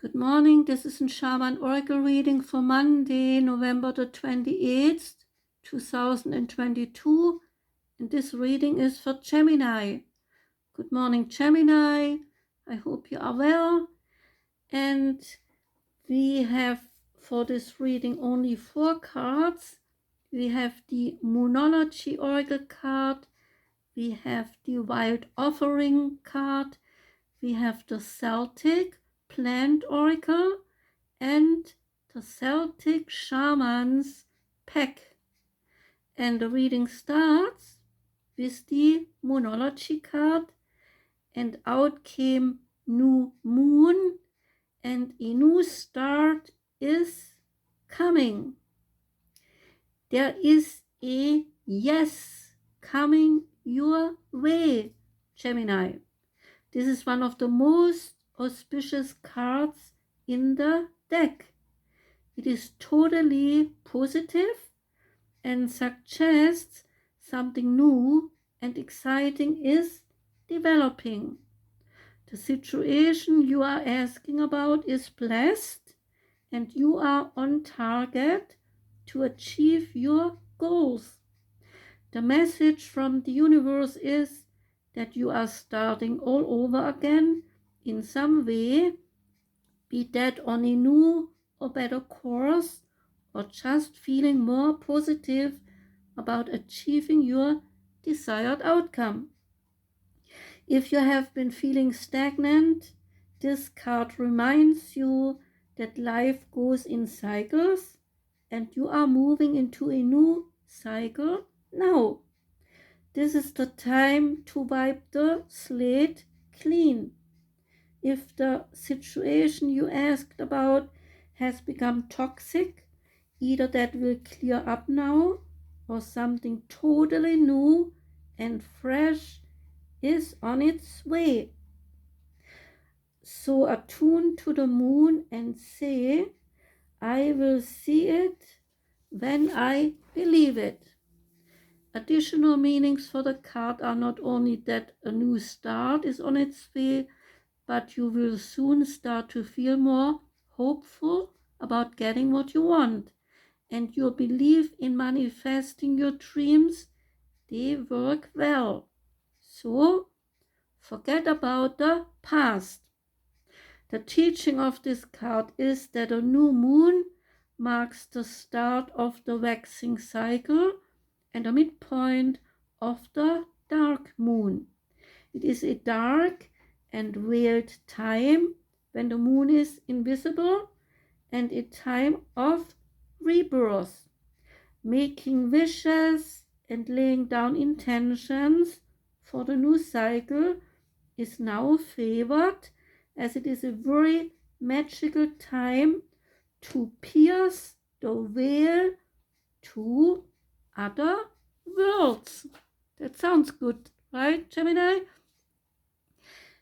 Good morning, this is a Shaman Oracle reading for Monday, November the 28th, 2022, and this reading is for Gemini. Good morning, Gemini. I hope you are well. And we have for this reading only 4 cards. We have the Moonology Oracle card, we have the Wild Offering card, we have the Celtic Plant Oracle, and the Celtic Shaman's pack. And the reading starts with the Moonology card, and out came new moon, and a new start is coming. There is a yes coming your way, Gemini. This is one of the most auspicious cards in the deck. It is totally positive and suggests something new and exciting is developing. The situation you are asking about is blessed, and you are on target to achieve your goals. The message from the universe is that you are starting all over again in some way, be that on a new or better course, or just feeling more positive about achieving your desired outcome. If you have been feeling stagnant, this card reminds you that life goes in cycles and you are moving into a new cycle now. This is the time to wipe the slate clean. If the situation you asked about has become toxic, either that will clear up now or something totally new and fresh is on its way. So attune to the moon and say, I will see it when I believe it. Additional meanings for the card are not only that a new start is on its way, but you will soon start to feel more hopeful about getting what you want. And your belief in manifesting your dreams, they work well. So forget about the past. The teaching of this card is that a new moon marks the start of the waxing cycle and a midpoint of the dark moon. It is a dark and veiled time when the moon is invisible, and a time of rebirth. Making wishes and laying down intentions for the new cycle is now favored, as it is a very magical time to pierce the veil to other worlds. That sounds good, right, Gemini?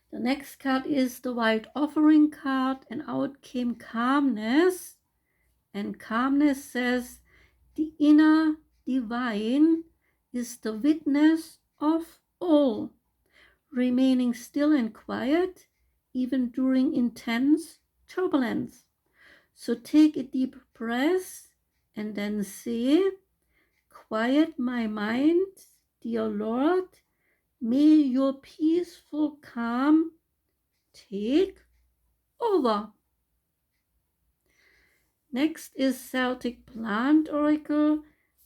The next card is the Wild Offering card, and out came Calmness. And Calmness says, the inner divine is the witness of all, remaining still and quiet even during intense turbulence. So take a deep breath and then say, quiet my mind, dear Lord, may your peaceful calm take over. Next is Celtic Plant Oracle,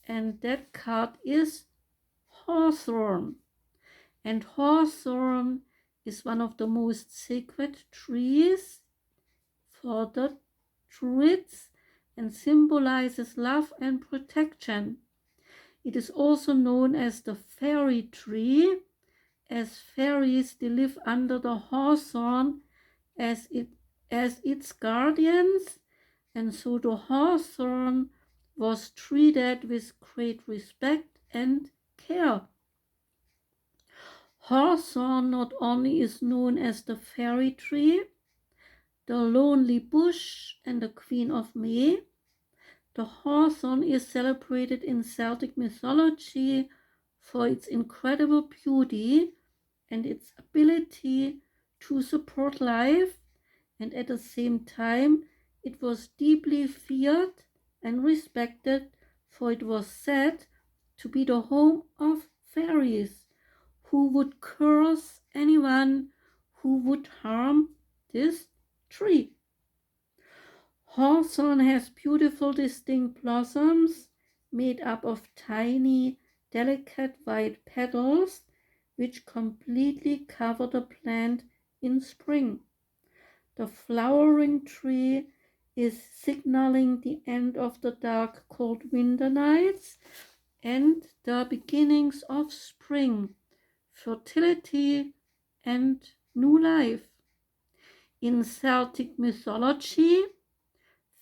and that card is Hawthorne. And Hawthorne is one of the most sacred trees for the Druids and symbolizes love and protection. It is also known as the fairy tree, as fairies they live under the hawthorn as its guardians, and so the hawthorn was treated with great respect and care. Hawthorne not only is known as the fairy tree, the lonely bush, and the Queen of May, the hawthorn is celebrated in Celtic mythology for its incredible beauty and its ability to support life and at the same time it was deeply feared and respected, for it was said to be the home of fairies who would curse anyone who would harm this tree. Hawthorne has beautiful distinct blossoms made up of tiny, delicate white petals which completely cover the plant in spring. The flowering tree is signaling the end of the dark, cold winter nights and the beginnings of spring, fertility, and new life. In Celtic mythology,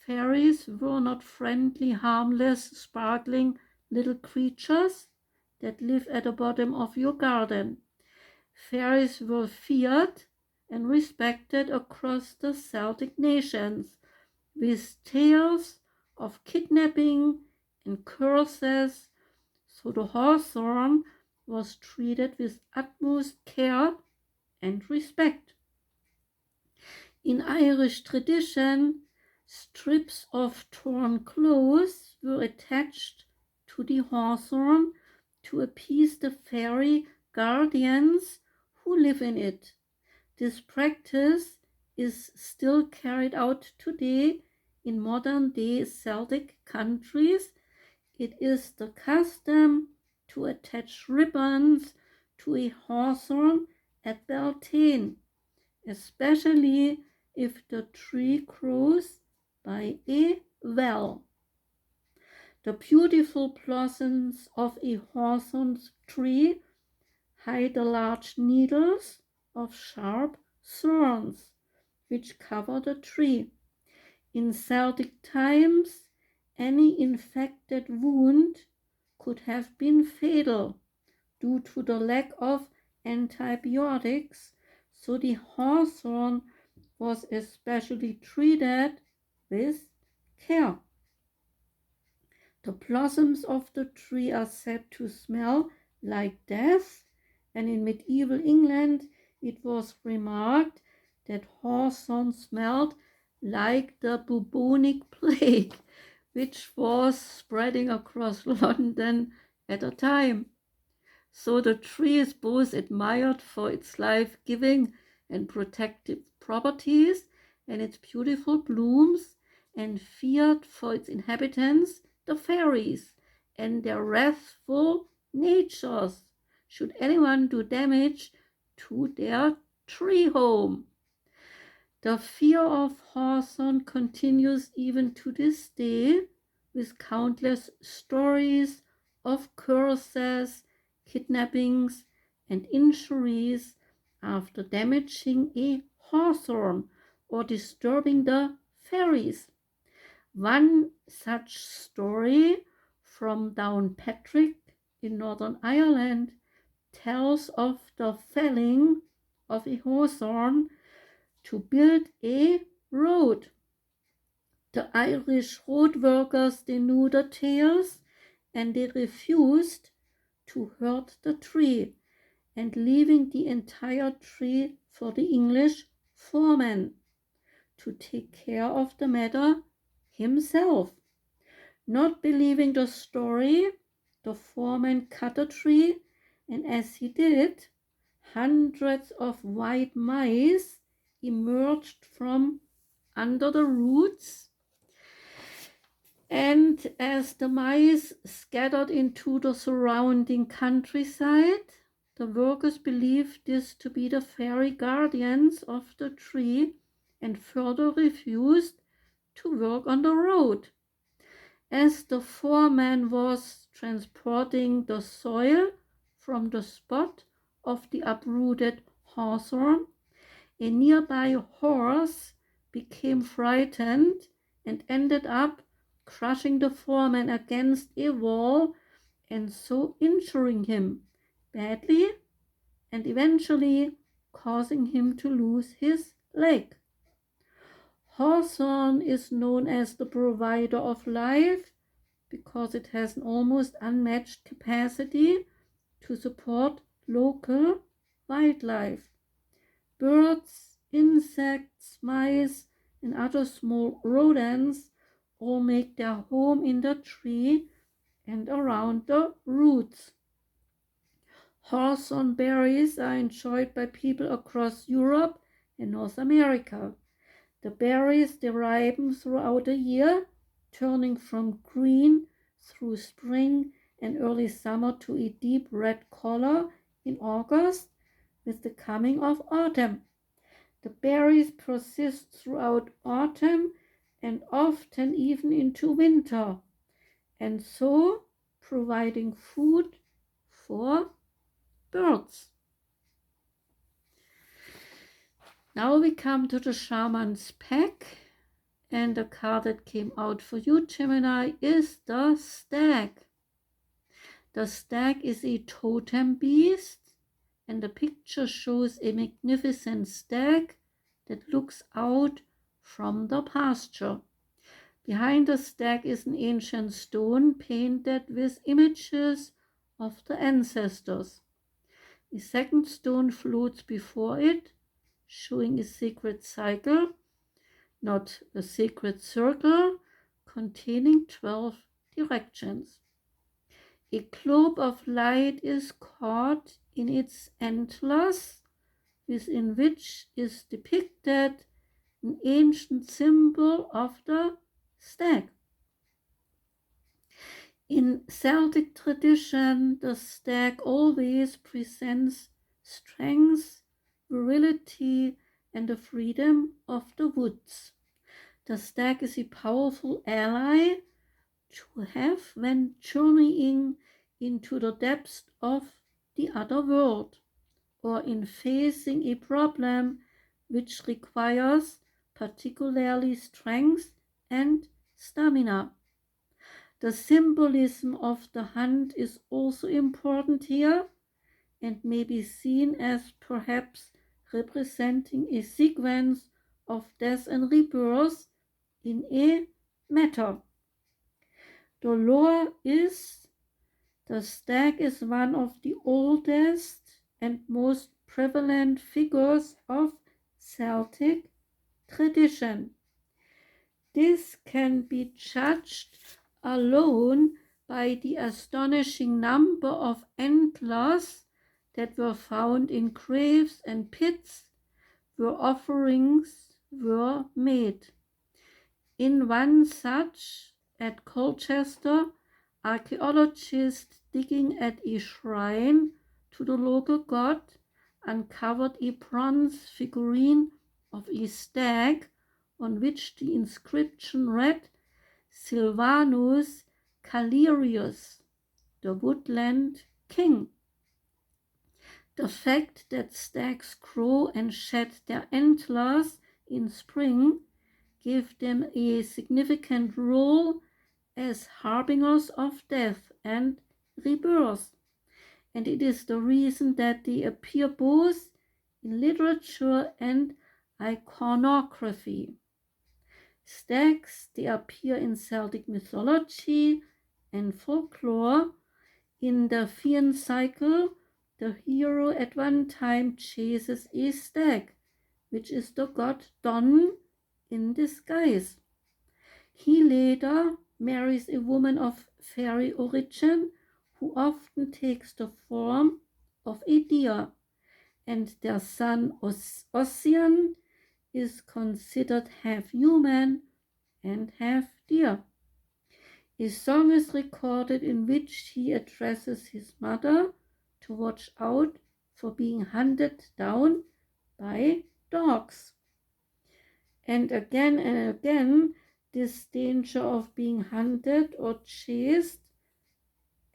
fairies were not friendly, harmless, sparkling little creatures that live at the bottom of your garden. Fairies were feared and respected across the Celtic nations, with tales of kidnapping and curses, so the hawthorn was treated with utmost care and respect. In Irish tradition, strips of torn clothes were attached to the hawthorn to appease the fairy guardians who live in it. This practice is still carried out today in modern-day Celtic countries. It is the custom to attach ribbons to a hawthorn at Beltane, especially if the tree grows by a well. The beautiful blossoms of a hawthorn tree hide the large needles of sharp thorns which cover the tree. In Celtic times, any infected wound could have been fatal due to the lack of antibiotics, so the hawthorn was especially treated with care. The blossoms of the tree are said to smell like death, and in medieval England it was remarked that hawthorn smelled like the bubonic plague, which was spreading across London at the time. So the tree is both admired for its life-giving and protective properties and its beautiful blooms, and feared for its inhabitants, the fairies, and their wrathful natures should anyone do damage to their tree home. The fear of hawthorn continues even to this day, with countless stories of curses, kidnappings, and injuries after damaging a hawthorn or disturbing the fairies. One such story from Downpatrick in Northern Ireland tells of the felling of a hawthorn to build a road. The Irish road workers, they knew the tales, and they refused to hurt the tree, and leaving the entire tree for the English foreman to take care of the matter himself. Not believing the story, the foreman cut the tree, and as he did, hundreds of white mice emerged from under the roots, and as the mice scattered into the surrounding countryside, the workers believed this to be the fairy guardians of the tree and further refused to work on the road. As the foreman was transporting the soil from the spot of the uprooted hawthorn, a nearby horse became frightened and ended up crushing the foreman against a wall and so injuring him badly and eventually causing him to lose his leg. Hawthorn is known as the provider of life because it has an almost unmatched capacity to support local wildlife. Birds insects, mice, and other small rodents all make their home in the tree and around the roots. Hawthorne berries are enjoyed by people across Europe and North America. The berries ripen throughout the year, turning from green through spring and early summer to a deep red color in August with the coming of autumn. The berries persist throughout autumn and often even into winter, and so providing food for birds. Now we come to the Shaman's pack, and the card that came out for you, Gemini, is the Stag. The stag is a totem beast, and the picture shows a magnificent stag that looks out from the pasture. Behind the stag is an ancient stone painted with images of the ancestors. A second stone floats before it, showing a sacred cycle, not a sacred circle, containing 12 directions. A globe of light is caught in its antlers, within which is depicted an ancient symbol of the stag. In Celtic tradition, the stag always presents strength, virility, and the freedom of the woods. The stag is a powerful ally to have when journeying into the depths of the other world, or in facing a problem which requires particularly strength and stamina. The symbolism of the hunt is also important here and may be seen as perhaps representing a sequence of death and rebirth in a matter. The lore is the stag is one of the oldest and most prevalent figures of Celtic tradition. This can be judged alone by the astonishing number of antlers that were found in graves and pits where offerings were made. In one such, at Colchester, archaeologists digging at a shrine to the local god uncovered a bronze figurine of a stag on which the inscription read Silvanus Calirius, the woodland king. The fact that stags grow and shed their antlers in spring gave them a significant role as harbingers of death and rebirth, and it is the reason that they appear both in literature and iconography. Stags, they appear in Celtic mythology and folklore. In the Fian cycle, the hero at one time chases a stag, which is the god Don in disguise. He later marries a woman of fairy origin who often takes the form of a deer, and their son Ossian is considered half human and half deer. A song is recorded in which he addresses his mother to watch out for being hunted down by dogs. And again, this danger of being hunted or chased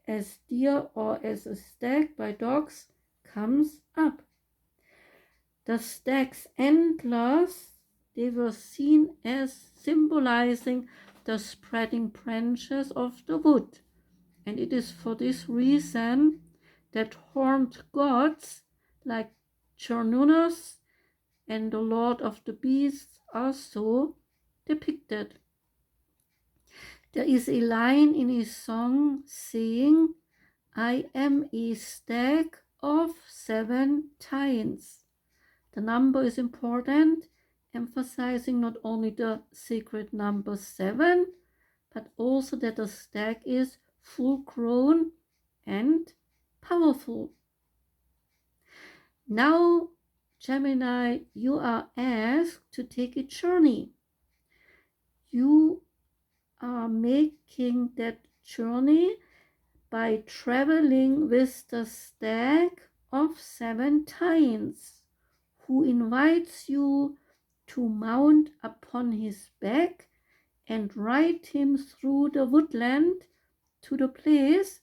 as deer or as a stag by dogs comes up. The stag's antlers, they were seen as symbolizing the spreading branches of the wood, and it is for this reason that horned gods like Cernunnos and the Lord of the Beasts are so depicted. There is a line in a song saying, "I am a stag of 7 tines." The number is important, emphasizing not only the sacred number 7, but also that the stag is full grown and powerful. Now, Gemini, you are asked to take a journey. You are making that journey by traveling with the stag of 7 tines, who invites you to mount upon his back and ride him through the woodland to the place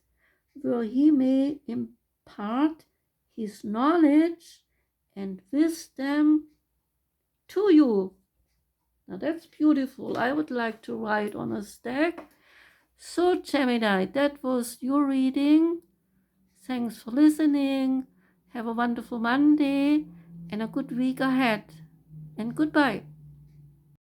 where he may impart his knowledge and wisdom to you. Now that's beautiful. I would like to ride on a stag. So, Gemini, that was your reading. Thanks for listening. Have a wonderful Monday and a good week ahead. And goodbye.